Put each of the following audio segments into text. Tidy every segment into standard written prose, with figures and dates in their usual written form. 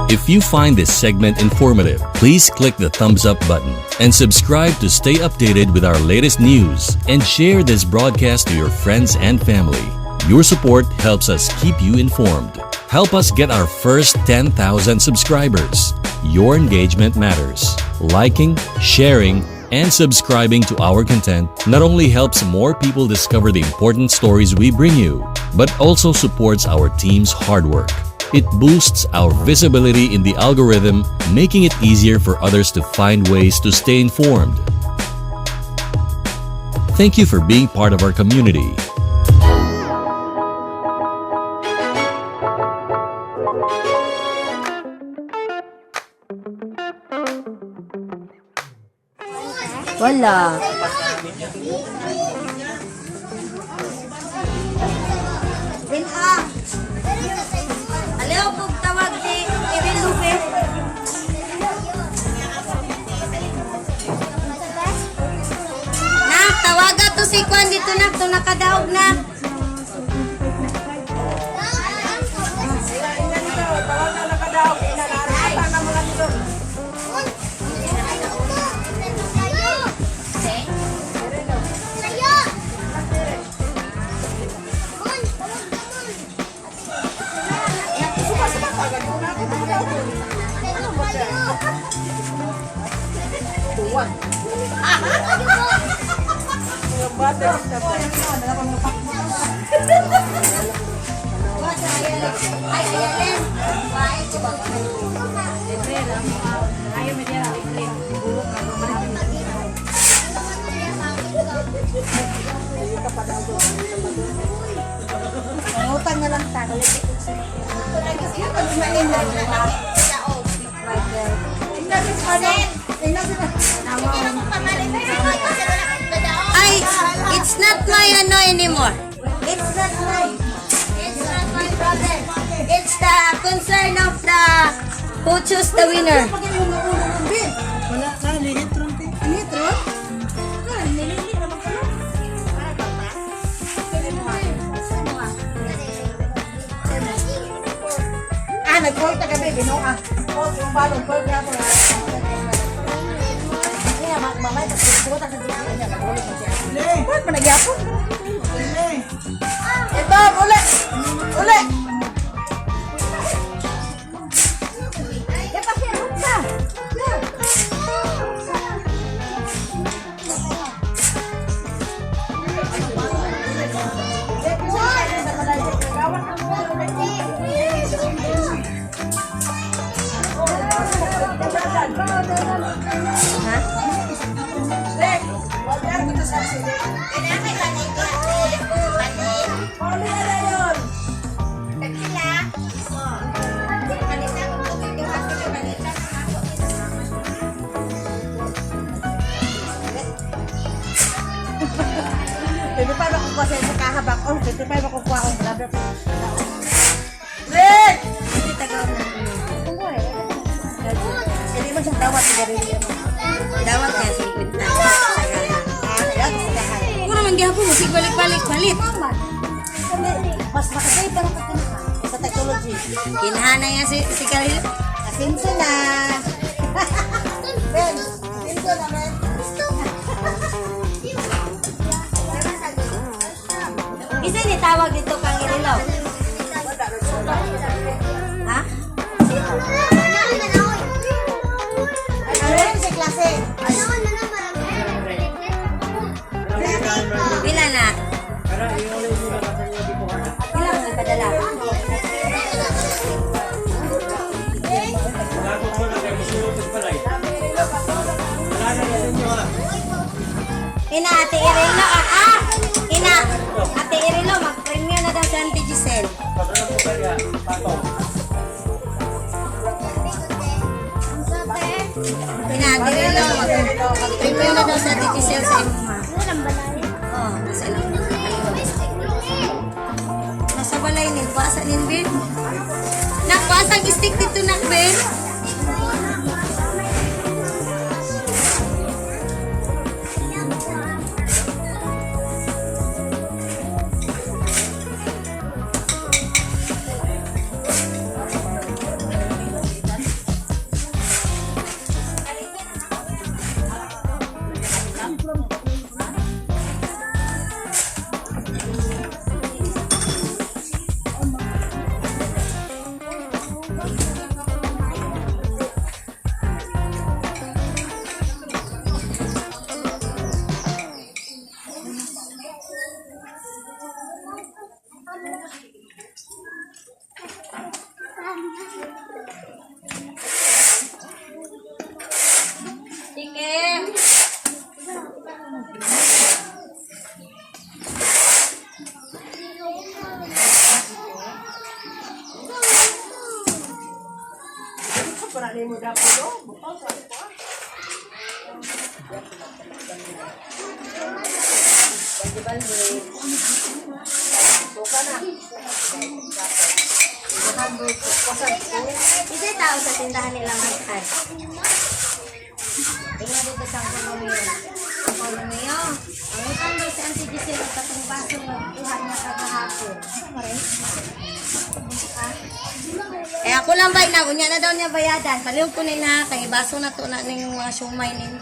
If you find this segment informative, please click the thumbs up button and subscribe to stay updated with our latest news and share this broadcast to your friends and family. Your support helps us keep you informed. Help us get our first 10,000 subscribers. Your engagement matters. Liking, sharing, and subscribing to our content not only helps more people discover the important stories we bring you, but also supports our team's hard work. It boosts our visibility in the algorithm, making it easier for others to find ways to stay informed. Thank you for being part of our community. Wala. Aliw po tawag ni Erin Lupe. Nak, tawaga to si Kwan dito na. Ito nakadaog na. Utang na lang tayo. Ay, it's not my ano anymore. It's not my problem. It's the concern of the who choose the winner. Wala ka, litro. Litro? Nag-call ka gabi, binuha. Yung balon, call ka ako. Hindi nga, mamay, pagkukuha ka sa dito niya, nag-ulit mo siya. Ba't pa nagyapon? Ito, uli! Uli! Ipasirot ka! Pwede pa makukuha sa kahabang. Oh, pwede pa makukuha ang blabber. Rick! Hindi tagaw na. Hindi mo siyang dawat. Dawat niya sa kwenta. Puro man gihapon mo. Sige balik-balik. Mas makasay parang kakinaka. Sa technology. Kinahana niya si Karil. Kasinso na. Ben, kasinso na, Ben. Isa ni tawag dito kang Irilaw. Ha? Ano rin si klase? Pila na? Pila mo padala? Ina Ate Irilo, Ina Ate Irilo, mag-premiere na daw si Auntie Giselle. Ina Ate Irilo, mag-premiere na daw si Auntie Giselle sa Imuma. Oh, nasa ilong. Nasa balay ni, kuasa ni Ben. Nakkuasang stick dito na Ben. Sige. Ito yung tao sa tindahan nila mag-ay. Tingnan dito sa Colomeo. Ang Colomeo. Ang utang daw si Auntie Giselle at katong baso na tuhan niya kakahapon. Eh ako lang ba na unya na daw niya bayadan. Kaliw ko na kay baso na to na ning mga siomay nin.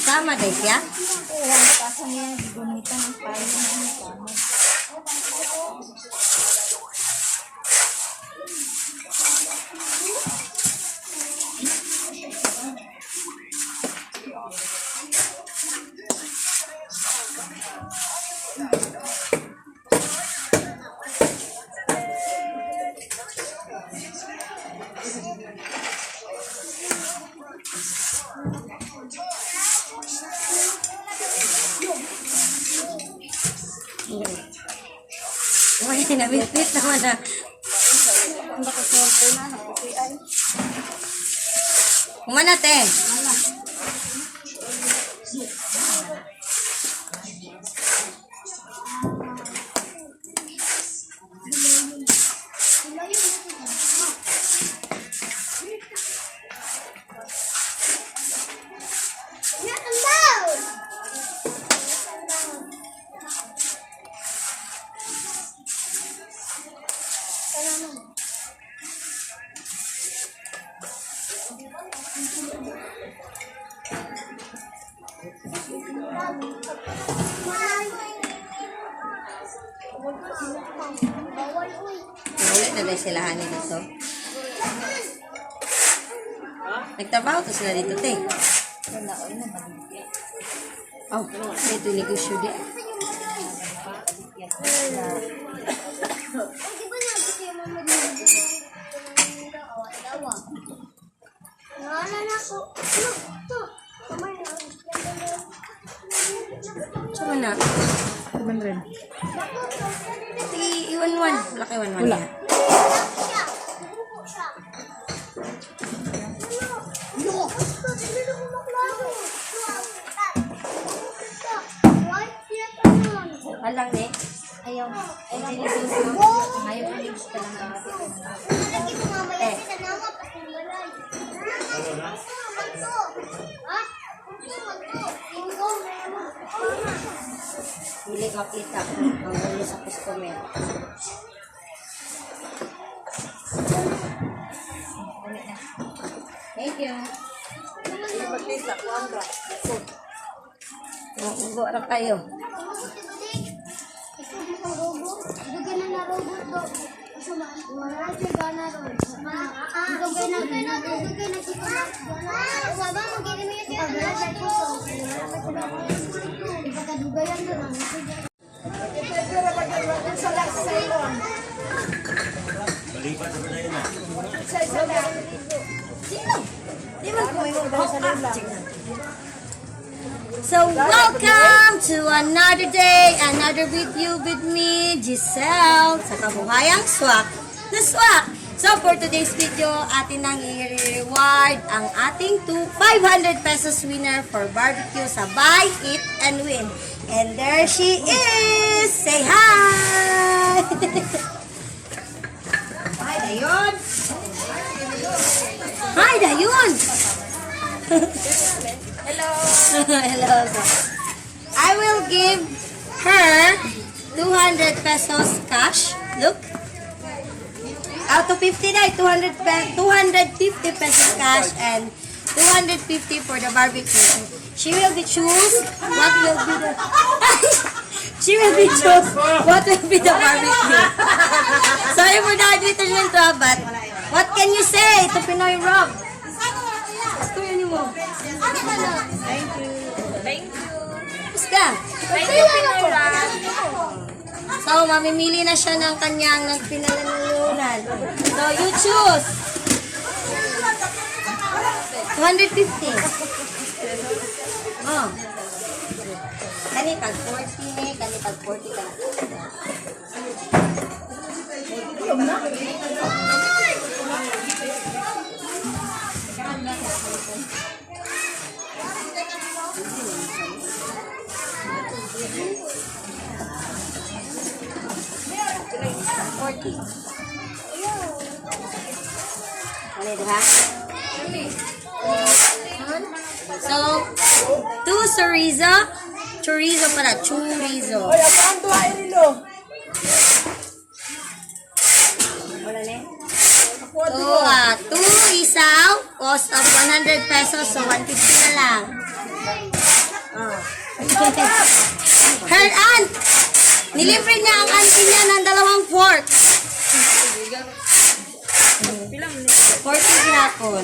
Sama deh ya. Ang pasang niya, gamitan ng payo na ano tama. Uy, nabitbit naman na. Kumana, te. Ulit na dahil sila hani dito. Nagtrabaho to sila dito, te. Oh, ito yung negosyo di. Saan na? Sige, iwan-wan. Wala kayo iwan-wan. Wala. Alang ne? Ayaw. Ayaw nila ayaw nila sa Hindi makita ang ulo sa customer. Thank you. Ugo lang kayo. So welcome to another day, another video with me, Giselle, sa kabuhayang swak, the swak. So for today's video, atin nang i-reward ang ating 500 pesos winner for barbecue sa Buy, Eat, and Win. And there she is! Say hi! Hi, Dayon! Hi, Dayon! Hello! Hello. I will give her 200 pesos cash. Look. Out of 50 na, 250 pesos cash and 250 for the barbecue. She will be choose what will be the She will be choose what will be the barbecue. Sorry for the advertisement, Rob, but what can you say to Pinoy Rob? Kuya ni mo. Thank you. Tapos ka. Thank you, Pinoy Rob. So, mamimili na siya ng kanyang pinanalunan. So, you choose. 250. Oh. Kani pag 40 ni, kani pag 40 ka na. So, 2 chorizo para chorizo. So, 2 isaw, cost of 100 pesos, so 150 na lang. Her aunt, nilibre niya ang auntie niya ng 2 fork. 40 ginapon.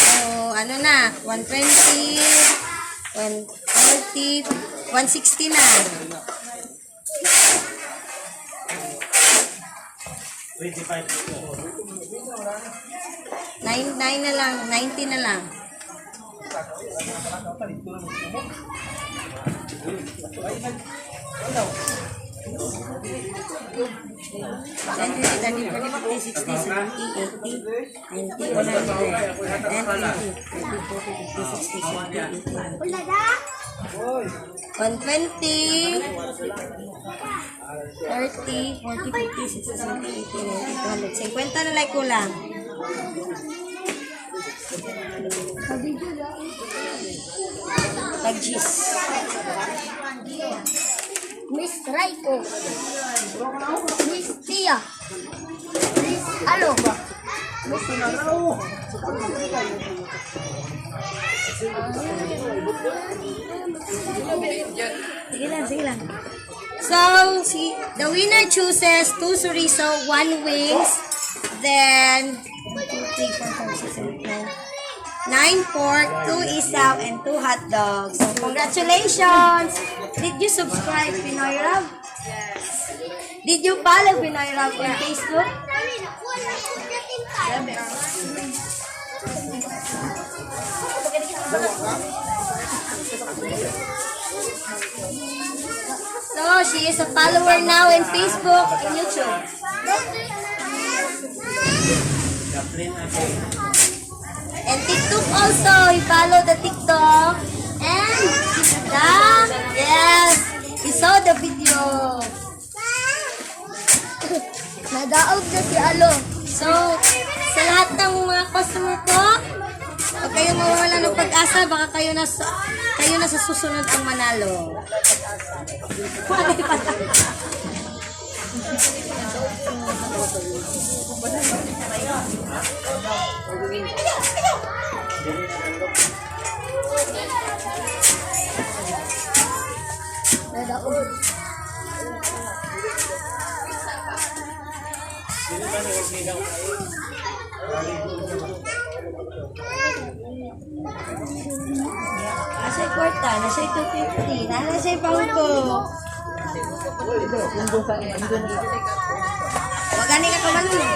So, ano na, 120, 140, 160 na. 9 na lang, 90 na lang. On 20, 30, 40, 50, 60, 70, 80, 90, 100. 50 na lang kulang. Pag-gis. Miss Raiko. Miss Tia. Miss Alo. Miss Naro. Sige lang. So, the winner chooses 2 chorizo, 1 wings, then 1, 2, 3, 4, 5, 6, 7, 8, 9 pork, 2 isaw, and 2 hot dogs. So, congratulations! Did you subscribe, Pinoy Rob? Yes. Did you follow Pinoy Rob on Facebook? So, she is a follower now in Facebook and YouTube. And TikTok also. He follow the TikTok. And yes, he saw the video. Nadaog na si Alo. So, sa lahat ng mga customer ko, huwag kayong mawawala ng pag-asa, baka kayo na sa susunod ang manalo. Nadaog. Nasa'y kwarta, nasa'y 250, nasa'y pangko. Huwag gani ka kamalun.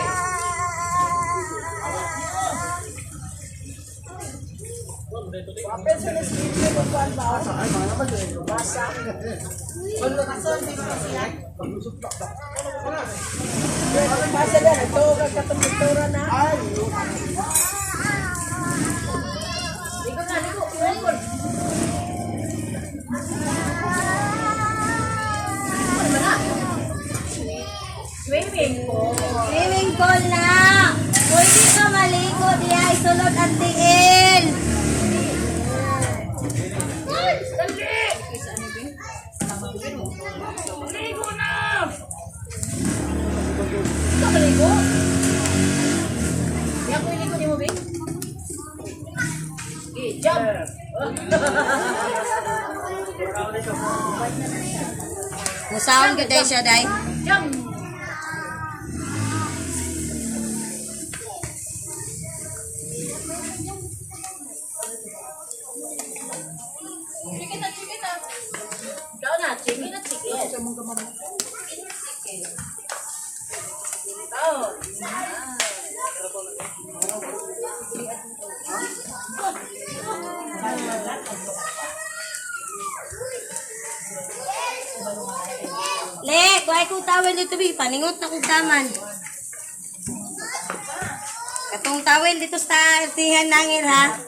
Swimming pool na. Pwede ka maligo diya isulod ang tiil. Yang ko iligo ni mo Musaon gud day siya day. Le, kuhay kong tawel dito bi, paningot na kong taman. Katong tawel dito sa tingan nangin ha.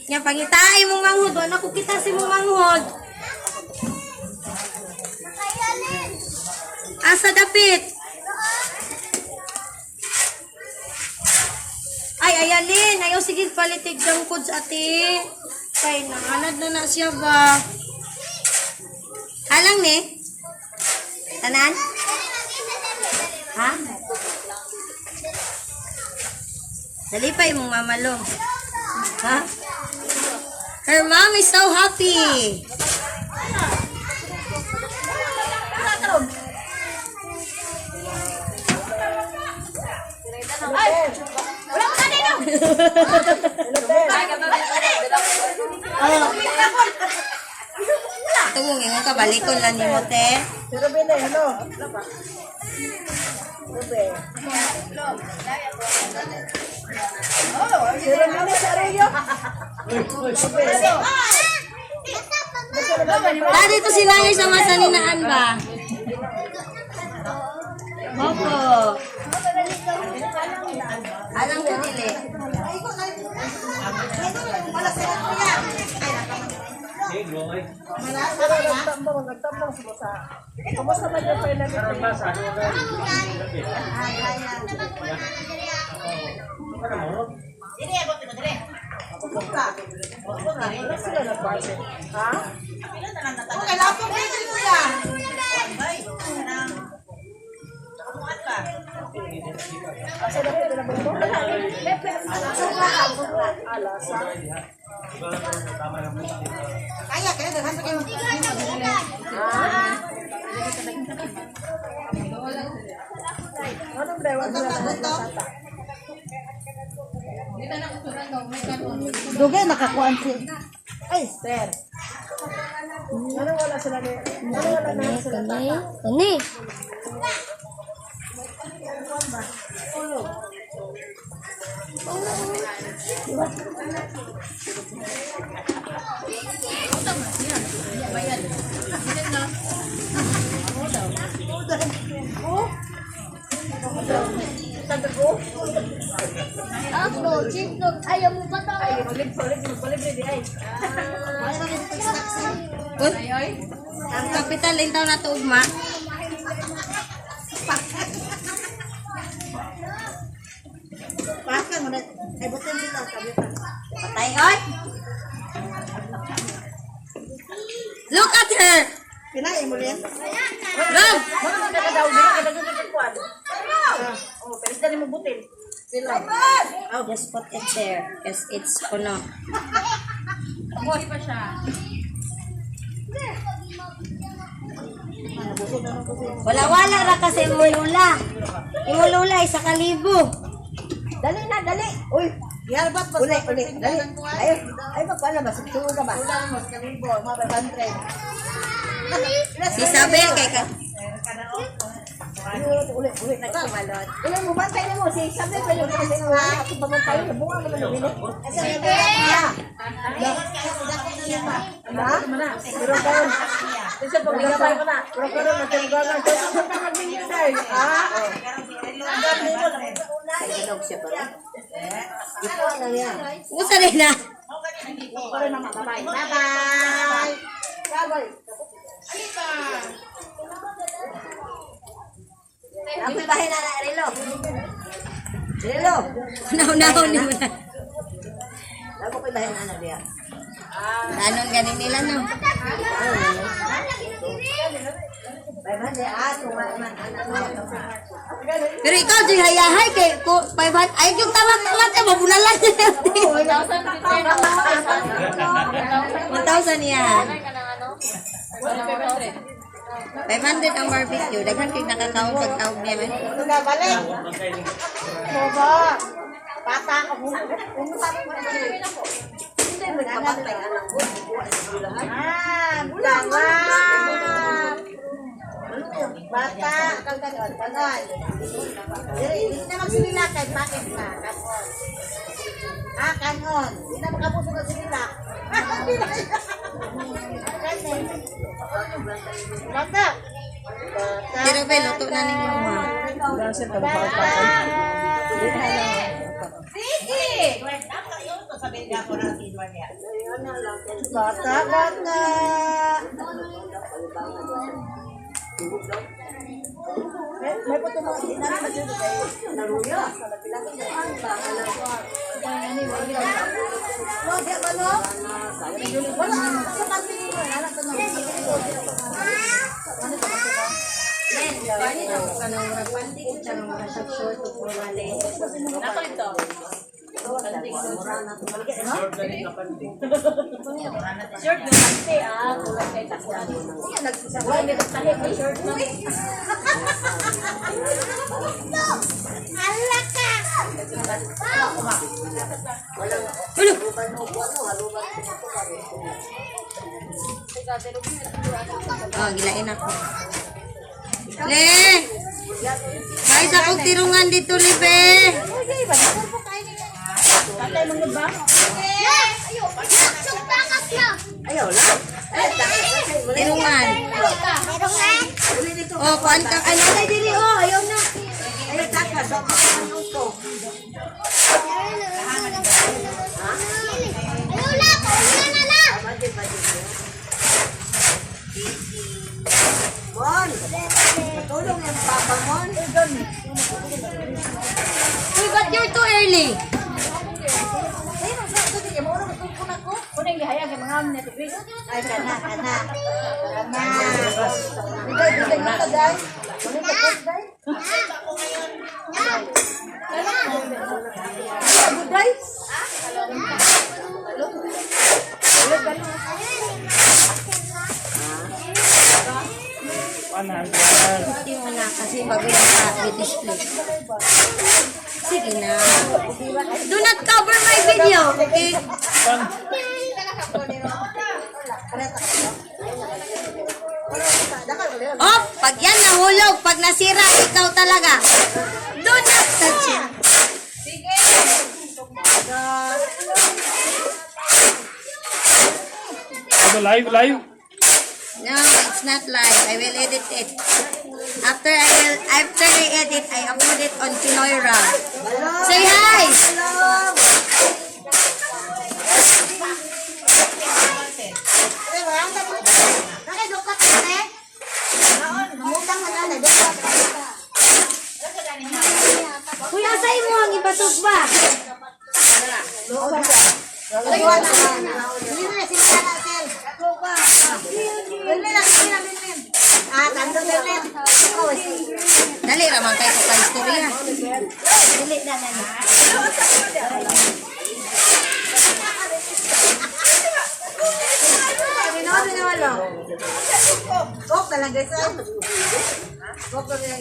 Nga pangitay mong manghod, wala ko kita si mong manghod. Asa dapit? Ay, ayalin. Ayaw sige palitig ng kods ate. Kay nanganad na siya ba? Halang ni? Tanan? Ha? Dalipay mong mamalo. Ha? Her mom is so happy. Tunggu nga kabalikon lang ni mo te. Pero bine, ano? Pero bine sa Arroyo. Dito si Nangay sa masaninaan ba? Opo. Alam ko dili. Nagtambang sa kumusta man yung final sila nagbase. Ha? Okay, laptop dito kuya. Asa na pwede na ba ito? Alasa. Kaya, daghan pa kayo. Ano ba? Wala na. Dugay nakakuan si. Ay, sir. Ano wala sila ni? Ano wala na sila? Ani? Ako, chitlog. Ayaw mo ba ito? Ang kapital din taon na to ugma. Pakan mo na. Ay, butin dito. Patay oy. Look at her. Pinain mo rin? Rob. Just put it there because it's kuno. Wala-wala ra kasi imulula. Imulula isa ka libo. Dali na, dali. Uy, yarbat pa sa uli. Dali. Ay, paano ba? Sigturo ka ba? Ulan mo, kalibo, mga 500. Si Isabel kay ka. Uli. Nagkumalot. Ulan mo, bantay na mo. Si Isabel pa yung kasi nga wala. Ako pa man tayo, nabunga mo na nabili. Ha? Pero karon. Isa pag nagabay ko na. Pero karon, nagtanggalan. Kasi kung ka mag-minister. Ha? Nagilog siya pa. Ito na yan. Usa rin na. Karon na, bye-bye. Bye-bye. Bye-bye. Ang bahay na Relo. Relo. Naunahon ni mo na. Ako pa bahay na diya. Anon ganin nila no. Pero ikaw, di hayahay kay ko 500. Ay, yung tamat-tamat eh, mabunalan niya. 1,000 yan. 500 ang barbecue. Daghan kay nakakaon pag taog niya. Balik. Bobo. Bata ka muna. Bulangan. Bata, kanon. Hindi na magsinilakay, bakit na? Kanon. Hindi na makapuso na sinilak. Bata. Pero be, luto na ninyo ma. Bata, bata. May puto mo, hindi na mag-ibig kayo. Naruyo. Wala, sa pagpili mo, wala ka naman. Oh, gilain ako. Le! Guys, akong tirungan dito, Libe! Ayaw lang. Tirungan. Oh, kuanta ka na. Ay, dili, oh, ayaw na. Ayaw takas. Mon, natulong yung papa Mon. Uy, but you're too early. Ay, kana. Bigay mo ka, day. Day? Hindi mo na kasi bago yung display. Sige na. Do not cover my video, okay? Oh, pag yan nahulog, pag nasira, ikaw talaga. Do not touch it. Live? No, it's not live. I will edit it. After I edit, I upload it on Pinoyra. Say hi! Kuya, sa'yo mo ang ipatok ba? Dali ramang kayo sa istorya. Dali na. Kok na lang guys. Kok na lang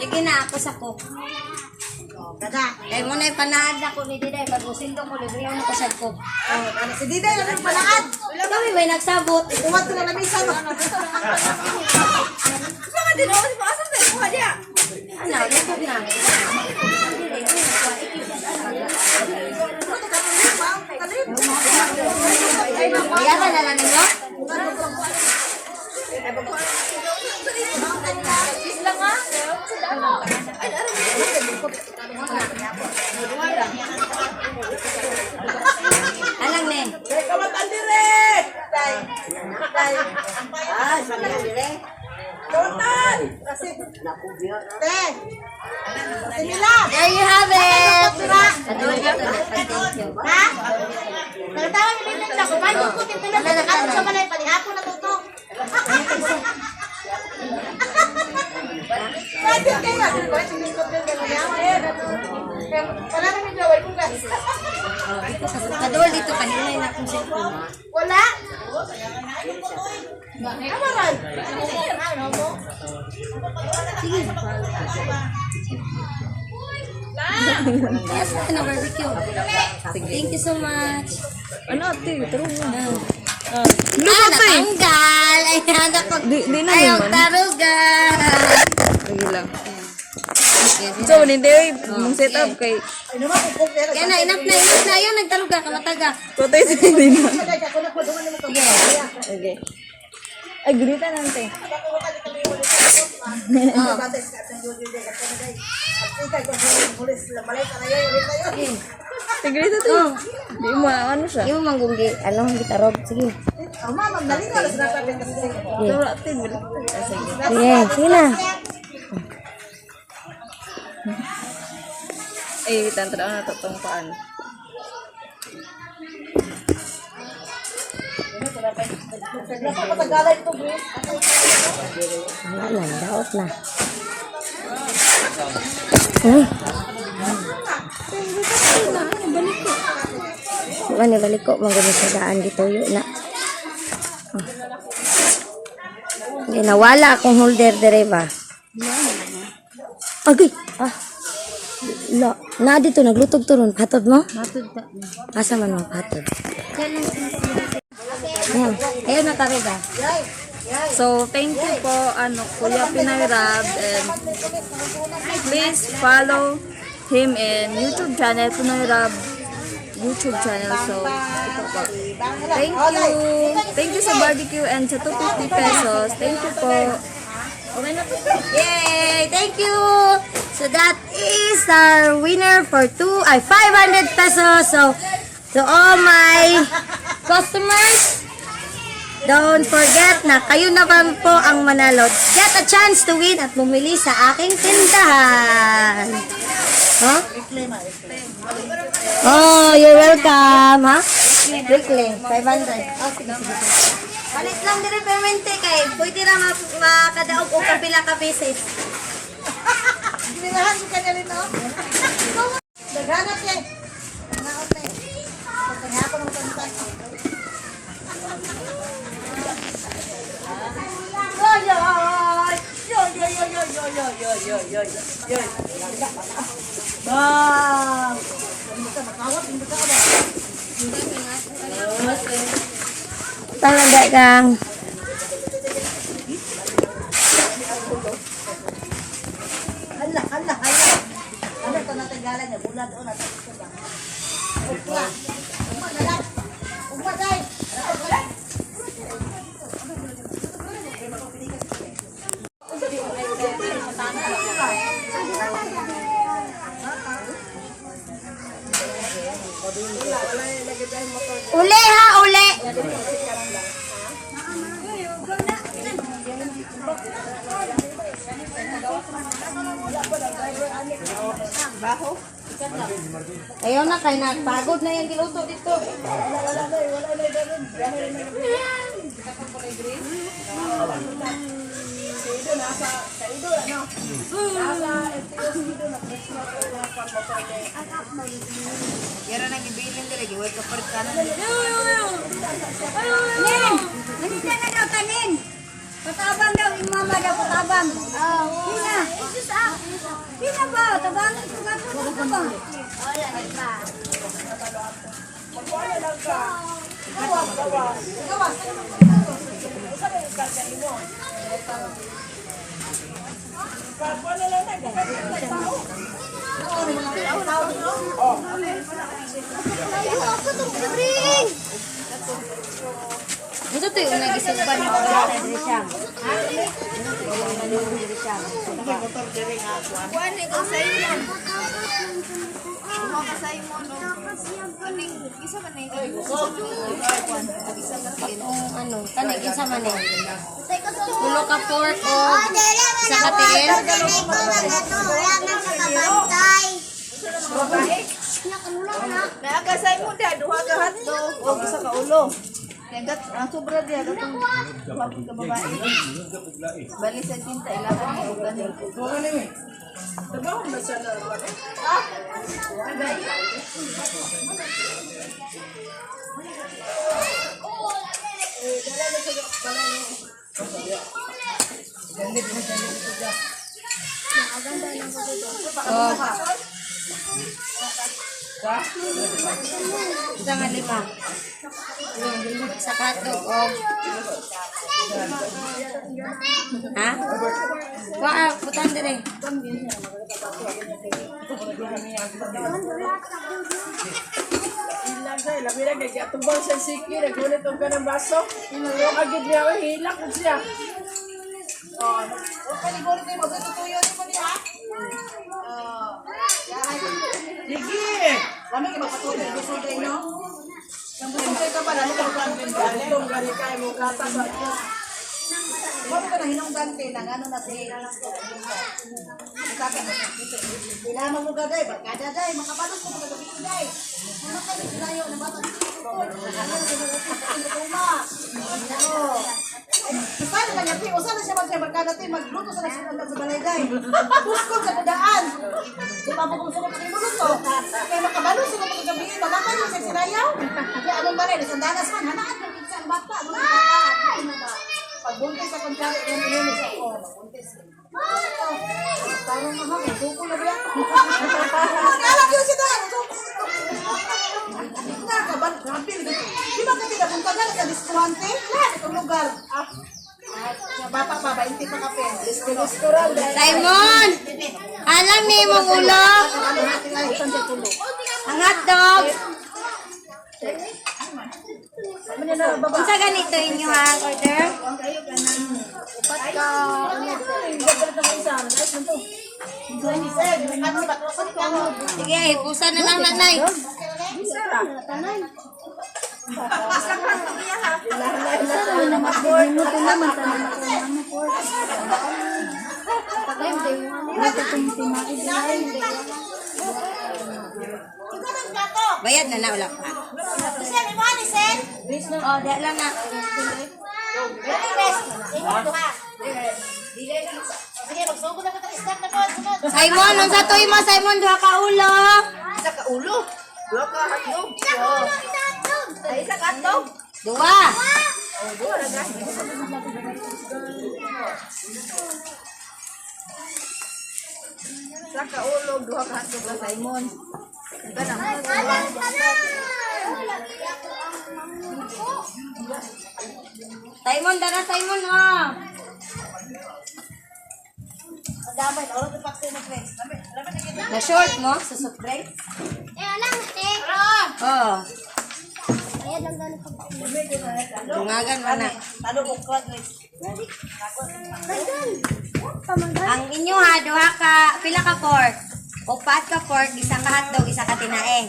Sige na ako sa cook. Kada. Eh mo na ipanaad na ko ni Diday. Pag-usin ko libre ako ko sa cook. Si Diday lang ang palaad. Kami may nagsabot. Kumat ko na lamisa mo. Bakit din ako sa asan tayo? Kuha niya. Ano, likod na. Bayaran na lang ninyo? Alang nen. Kamatan dire. Day. Sabi dire. Kamatan. Kasi Te. Simila. There you have it. Ha? Tawag ni Linda ko, may ko tintunan sa kanan sa balay palihapon na tuto. Pwede kayo na, pwede ni ko din wala na medyo way bugas. Kadol dito kanina na akong cellphone. Wala. Ano man? Ano mo? Yes, na barbecue. Thank you so much. Ano ate, taro mo. Natanggal. Ay, hanap ko. Di na Ayaw naman. tarugan. Lagi lang. So, hindi, mong set up kay... Kaya na, enough na. Ayaw, nagtaruga ka, mataga. Patay sa hindi na. Okay. Ay, gunita natin. Tigre to. Di mo, ano siya? Yung manggunggi, ano, gitarog. Sige. Turo ate, Sige, sige na. ay, tantra na to tong paan. Wala na, daot na. Eh. Ano, balik ko. Magaling sa daan dito yun na. Hindi, nawala akong holder dire ba? Agay! Ah. La, na dito, naglutog to ron. Patod mo? Patod ta. Asa man mo, patod. Ayan, ayun na taruga. So, thank you po, Kuya Pinoy Rab, and please follow him in YouTube channel, Pinoy Rab YouTube channel. So, ito po. Thank you. Thank you sa barbecue and sa 250 pesos. Thank you po. Okay na po. Yay! Thank you! So that is our winner for 500 pesos. So to all my customers, don't forget na kayo naman po ang manalo. Get a chance to win at bumili sa aking tindahan. Huh? Oh, you're welcome, ha? Weekly, 500. Oh, sige, sige. Palit lang din permente kay pwede na makadaog o kapila ka beses. Ginahan mo kanya rin, no? Naghanap siya. Naon na eh. Paghapon mo tantan. Bang! Talaga kang Hala. Ano ito natagalan niya? Bulan o natagalan ba? Upla. Umadalak. Umaday. uli ha, uli. Ayaw na kay nagpagod na yung giluto dito. Yara nang ibilin dire giway ka part kanan. Nen! Nagita na daw tanin. Patabang daw, yung mama daw patabang. Hina. Hina ba? Tabangan ko gato na ba? Ito to yung nag-isugban niya pag dito siya. Kuan ni ko sa inyo. Mo ka sa imo no. Kaning isa man ni kuan. Isa ka Ano, tanigin sa manin. Ulo ka pork o sa katiin. Naaka sa imo da duha ka hatdo. O isa ka ulo. Kagat ang sobra diya katong wapit ka babae. Bali sa tinta ilaban mo ganin. Isa nga lima. Sa hotdog, oh. Ha? Wala, putan dire. Labi na kaya tubang sa siki, nagulit ang kanang baso. Yung agad niya, hilak ko siya. Sige. Lami ka mapatuloy gusto tayo no. Ang gusto ka pa lalo ka kantin dali. Itong gani kayo mo kata sa iyo. Mo ka na hinungdan kay nang ano na si. Sabi mo. Bila mo ga dai, kada dai makapalos ko mga gabi dai. Ano ka layo na bata. Paano kanya pi usa na siya magkada tay magluto sa sa balay dai. Puskol sa daan. Di pa mo sa mga luto. Kaya makabalo sa mga gabi, babaka niyo sa sinayaw. Kaya anong balay sa danas man hanaan ng isa ang bata, pagbuntis sa kontrata yung yun sa ko, pagbuntis. Parang mahal, suko na ba? Alam yun siya dahil, nakaban, grabe. Di ba kasi napunta na sa diskuante? Lahat itong lugar. Bata pa, 20 pa kape. Diskural. Simon! Alam ni mong ulo? Ang hotdog. Unsa ganito inyo ha, order? Sige, ipusan na lang nanay. Bayad na na, wala pa. Oh, di lang na. Simon, unsa to mo Simon, duha ka ulo. Isa ka ulo. Dua ka hotdog. Isa ka hotdog. Dua. Isa ka ulo, dua ka hotdog ka Simon. Iba na. Simon, dara Simon ha. Damay, oro to pakse na friends. Na short mo sa soft drink? Oh. Dungagan man na. Talo ko graduate. Ang inyo ha, duha ka, pila ka pork? Upat ka pork, isang ka hotdog, isa ka tinae.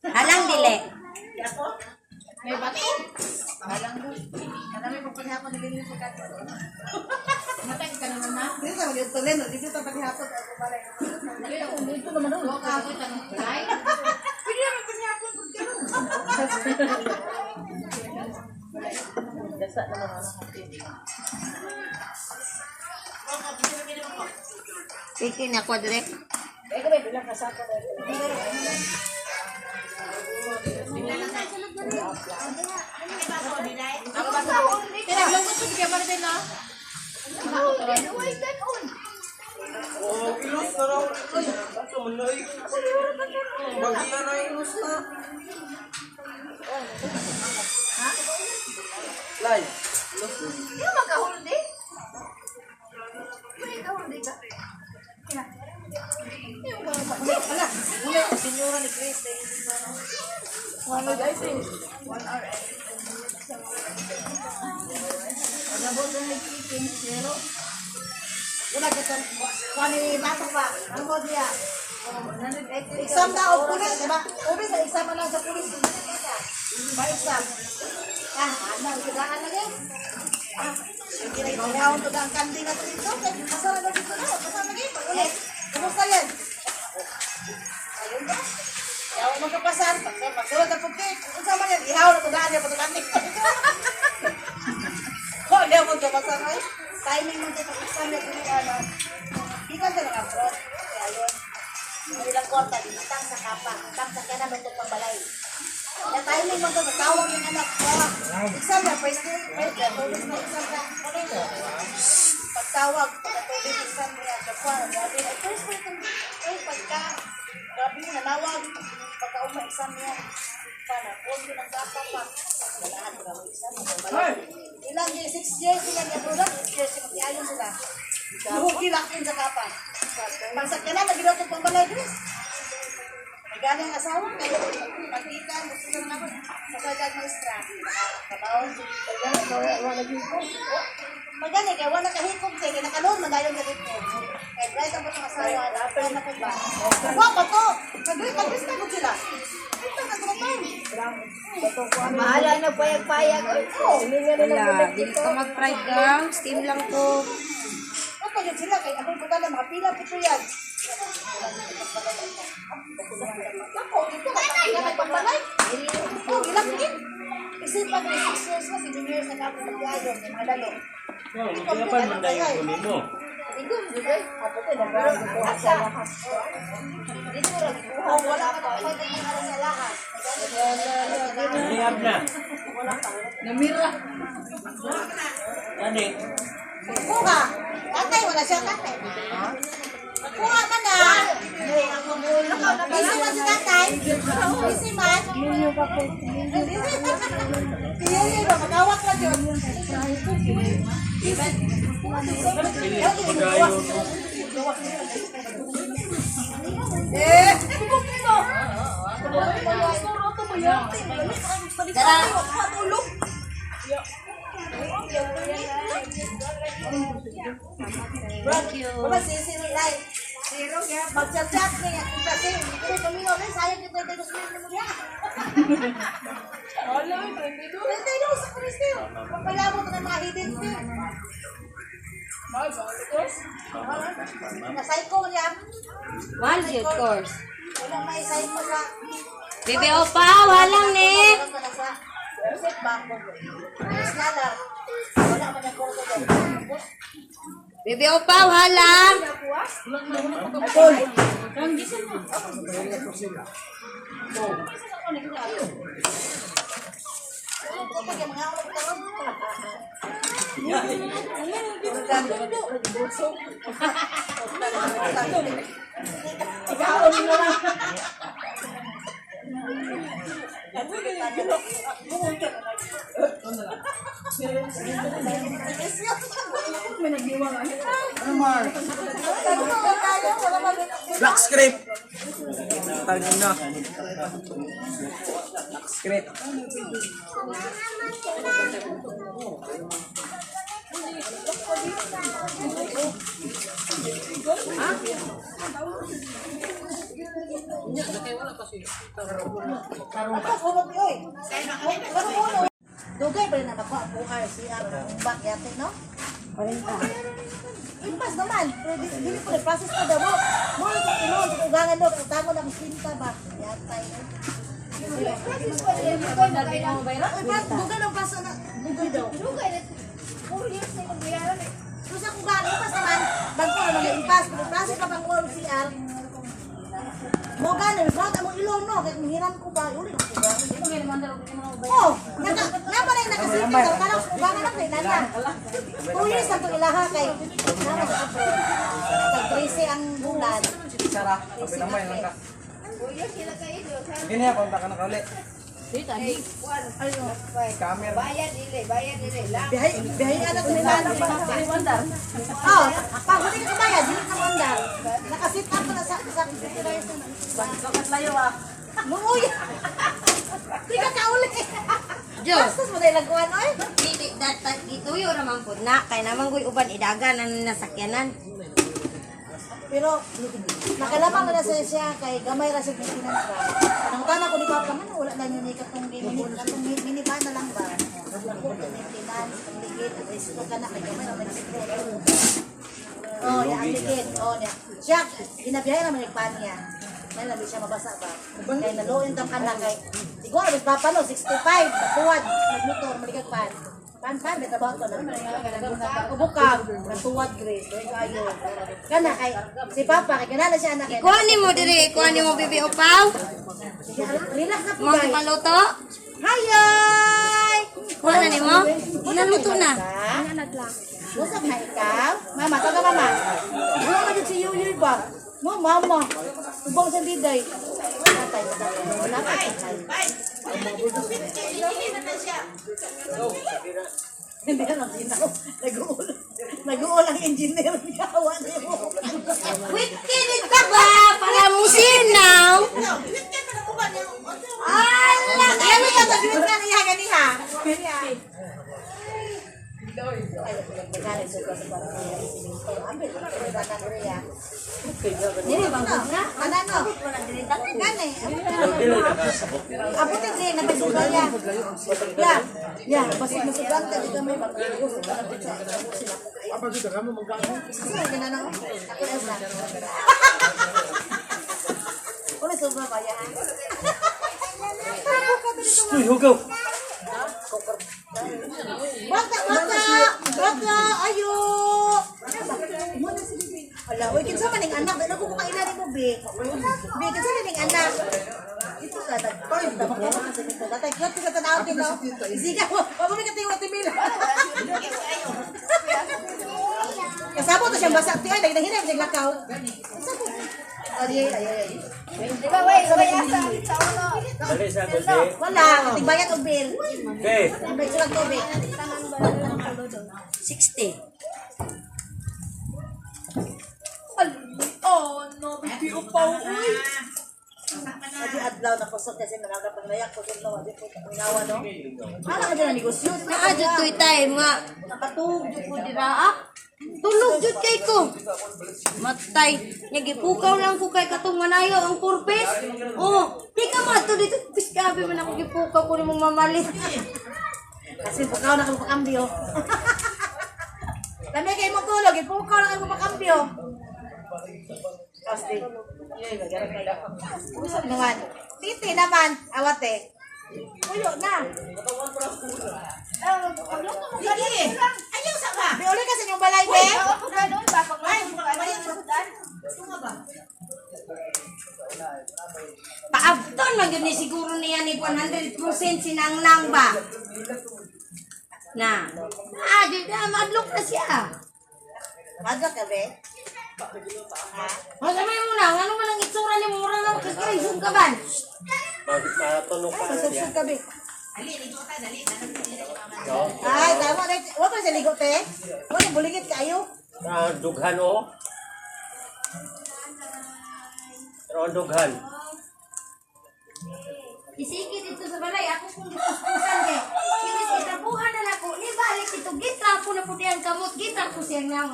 Halang dili. May bato. Alang do. Kada may pagpahapon na ganyan sa kanto. Matay ka naman na. Dito mo dito leno, dito ta paghapon ako balay. Dito naman do. Ka ako tanong balay. Pwede naman paghapon pag gano'n. Dasa naman ako. Sige na ko direct. Eh kami bilang kasako na. Senyora ni Chris dahil dito. Ano guys eh? 1 hour. Agabot na ni chicken zero. Wala ka sa kani bato pa. Ano mo diya? Exam na o pulis, diba? Pulis sa exam lang sa pulis. Ba exam? Ano, sigaan na din. Sige, ikaw to ang kandi na dito. Kasama na dito na. Kasama lagi. Kamusta yan? kwarta, ditang sa kapa, ditang sa kanan ng pagbalay. Kaya tayo may mga matawag yung anak ko. Exam na, first year, tulis na exam na, kanino? Pagtawag, pagkatulis exam niya, Japan, grabe na, first year, pagka, grabe mo nanawag, pagka-uma exam niya, paano, huwag yun ang kapa pa, walahan, grabe exam, pagbalay. Ilang 6 years sila niya, bro, 6 years, magtiayon sila. Luhugilakin sa kapa. Pagsat ka na, mag-ilot ang pambalay, Chris. May galing asawa, kayo, magkita, gusto na naman, sa kagad maestra. Kabaon. Magani, kaya wala kahikog siya, kaya nakalun, madayon na dito. Kaya bright ang batong asawa, kaya na po ba? Wah, bato! Nag-Chris na ko sila. Ito, nag-Chris. Mahala na payag-payag. Wala, dili ko mag-fried gang. Steam lang to. Ako yun sila, kaya ako'y puta na, mga pila po yan. Ako, ito, nakakita na pagbalay. Oh, ilang din. Isip pag 6 years na, 7 years na kapag mag-iayon, may mga lalo. Kapan man tayo kunin mo? Dito, ako ko, nag-aaral ko sa lahat. Dito, wala ka na pwede mag-aaral sa lahat. Niyab na. Namira. Kani. Kuha. Tatay, wala siya tatay. Kuha ka na. Busy man si tatay. Busy man. Pili ba, magawak na dyan. Wala sisi ni Lai. Zero ya. Magchat-chat niya. Kasi ito tumino na sayang kita ito gusto mo niya. Wala, 22. Tayo sa Kristo. Pagpalabo ko ng mga hidden fee. Nasayko niya. One good course. Wala may sayko sa. Bibi Opa, walang ni. Reset ba? Snala. Wala man ang kurso dyan. Bibi Opa, walang. Black script. Tagin na. Black script. Dugay pa rin na nakuha po RCR ng backyatin, no? 40. Impas naman. Pero dili po process pa daw. Mo itong ilong sa ugangan daw. Utango lang sinta ba? Yatay. Process pa rin. Dugay lang paso na. Dugay daw. Dugay na. 4 years na yung bayaran eh. Kung sa ugangan, impas naman. Bagpo na mag-impas. Pero process pa pang RCR. Mo ganin, mo among ilong no, kay mihiram ko ba, uli ko ba. Oh, napa na nakasipin sa kanang ubangan na kay nana. 2 years ang ilaha kay nana sa abroad. Sa 13 ang bulan. Sara, sabi naman lang ka. Sige na, punta ka na kauli. Camera. Bayad dili lang. Bihay ana ko nila mandar. Oh, pag hindi ka bayad, dili ka mandar. Nakasit up na sa Bakit layo ah? Muoy. Di ka kauli. Jo. Bastos mo dahil laguan oy. Dili gituyo raman pud na kay naman guy uban idagan ang nasakyanan. Pero nakalamang na siya kay gamay ra siya maintenance ba. Nang tana ko di pa man wala na yun katong minivan na lang ba. Maintenance, ligid, resto ka na kay gamay ra resto. Oh, ya ligid. Oh, ya. Siya ginabiyahe na manigpan niya. May labi siya mabasa ba. Kay naluin tam kana kay siguro mas papalo 65 tuwad nagmotor maligagpan. Pan, may trabaho ka na. Ubukag, natuwad, Grace. Kayo. Kana, kay, si Papa, kay kanala siya anak. Ikuha mo diri, ikuha mo bibi upaw. Relax na po, Mo guys. paluto. Hayay! Kuha na nimo. Naluto na. Usap na ikaw. Mama, taga mama. Wala ka din si Yuyoy ba? Mo, mama. Ubang sa diday. Natay, wala ka. Hindi na lang dinaw. Nag-uulang engineer niya. Wala mo. Wicked ka ba? Para mong sinaw. Ala! Ayan mo yung taglit na niya. Ganiha. Dili bang na? Ano? Gani. Abutin siya, napasugal yan. Yan, basig na sugal, tadi ka may pag-iwas. Sino yung ginanong? Ako na isa. Ulit sobra ba yan? Uy, hugaw! Bata, ayo. Ala, uy, kinsa man ning anak, dala ko kaila mo, Be. Be, kinsa man ning anak? Ito ka, tagtoy, damang ko kasi nito. Datay, klot ka tanaw din, no? Isiga mo, wag mo kating watimil. Kasabo to siyang basa, tiyo, naghinay siyang lakaw. Ay. Di ba, way asa sa ulo. Dali sa gusi. Wala, tigbayan og bill. Okay. May sulang tubig. 60. Kasi adlaw na kusog kasi nagagapag nayak kusog na wadi po inawa no. Ala ka dyan ang negosyo. Naadyo to'y time nga. Nakatulog jud ko dira ah. Tulog jud kay ko. Matay. Nya gipukaw lang ko kay katong manayo ang purpose. Oh, di ka mato dito. Piskabi man ako gipukaw ko nimong mamalit. Kasi pukaw na kang pakambyo. Kami kayo mo tulog, ipukaw na kang pakambyo. Kasi, usap naman. Titi naman, awate. Uyo na. Sige. Ayaw sa ka. Di ulit kasi yung balay, be. Paabton man gyud ni siguro niya ni 100% sinangnang ba. Na. Di na madlok na siya. Madok ka, be. Masamay mo na, ano man ang itsura ni mura lang kay zoom ka ban. Matulog ka na siya. Susud ka, be. Ay, tama. Huwag ka sa ligo, te. Huwag yung buligit kayo. Dughan o. Pero ang dughan. Isiki dito sa balay, ako kung gituspusan kay. Kinis kitabuhan na nako, ni balik dito gitra ko na pudi ang kamot, gitra ko siyang nang.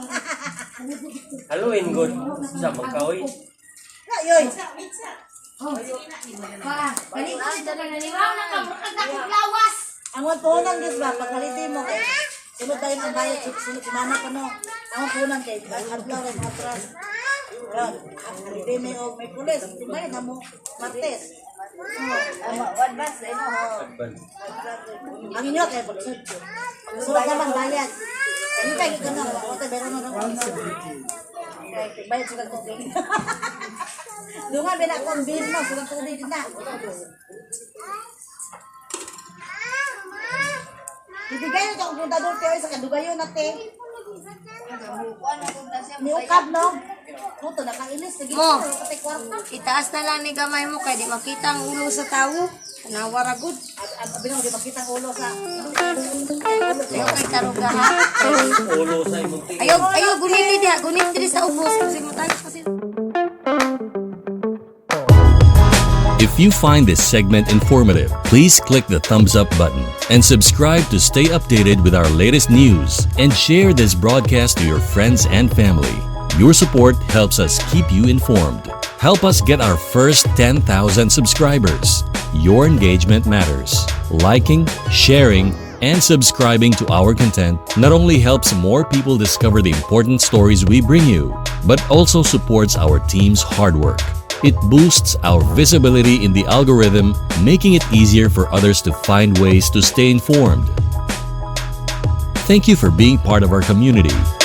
Haluin good sa magkaoy. Yoy. Pa, balik ko dito ka naniwaw na kamot akong lawas. Ang punan gid ba pagkalitin mo kay sunod tayo ng bayad sunod mama ko no. Ang punan kay adlaw kay atras. Yan, hindi may pulis, tingnan na mo Martes. Advance eh no. Ang inyo kay pagsud. Sunod naman bayad. Ano kay gano, wala bero na lang. Kay bayad sila tubig. Dungan binakon bill no, sila tubig din na. Ibigay na kung puntador kayo sa kadugayon natin. Niukab, no? Puto, nakainis. Sige, Mo. pati kwarta. Itaas na lang ni gamay mo kay di makita ang ulo sa tawo. Nawaragod. Abin mo, di makita ang ulo sa... Ayaw kay karuga ha. Ulo sa imong tingin. Ayaw gunit diha, gunit diri sa ubos kasi mo tayo kasi. If you find this segment informative, please click the thumbs up button and subscribe to stay updated with our latest news and share this broadcast to your friends and family. Your support helps us keep you informed. Help us get our first 10,000 subscribers. Your engagement matters. Liking, sharing, and subscribing to our content not only helps more people discover the important stories we bring you, but also supports our team's hard work. It boosts our visibility in the algorithm, making it easier for others to find ways to stay informed. Thank you for being part of our community.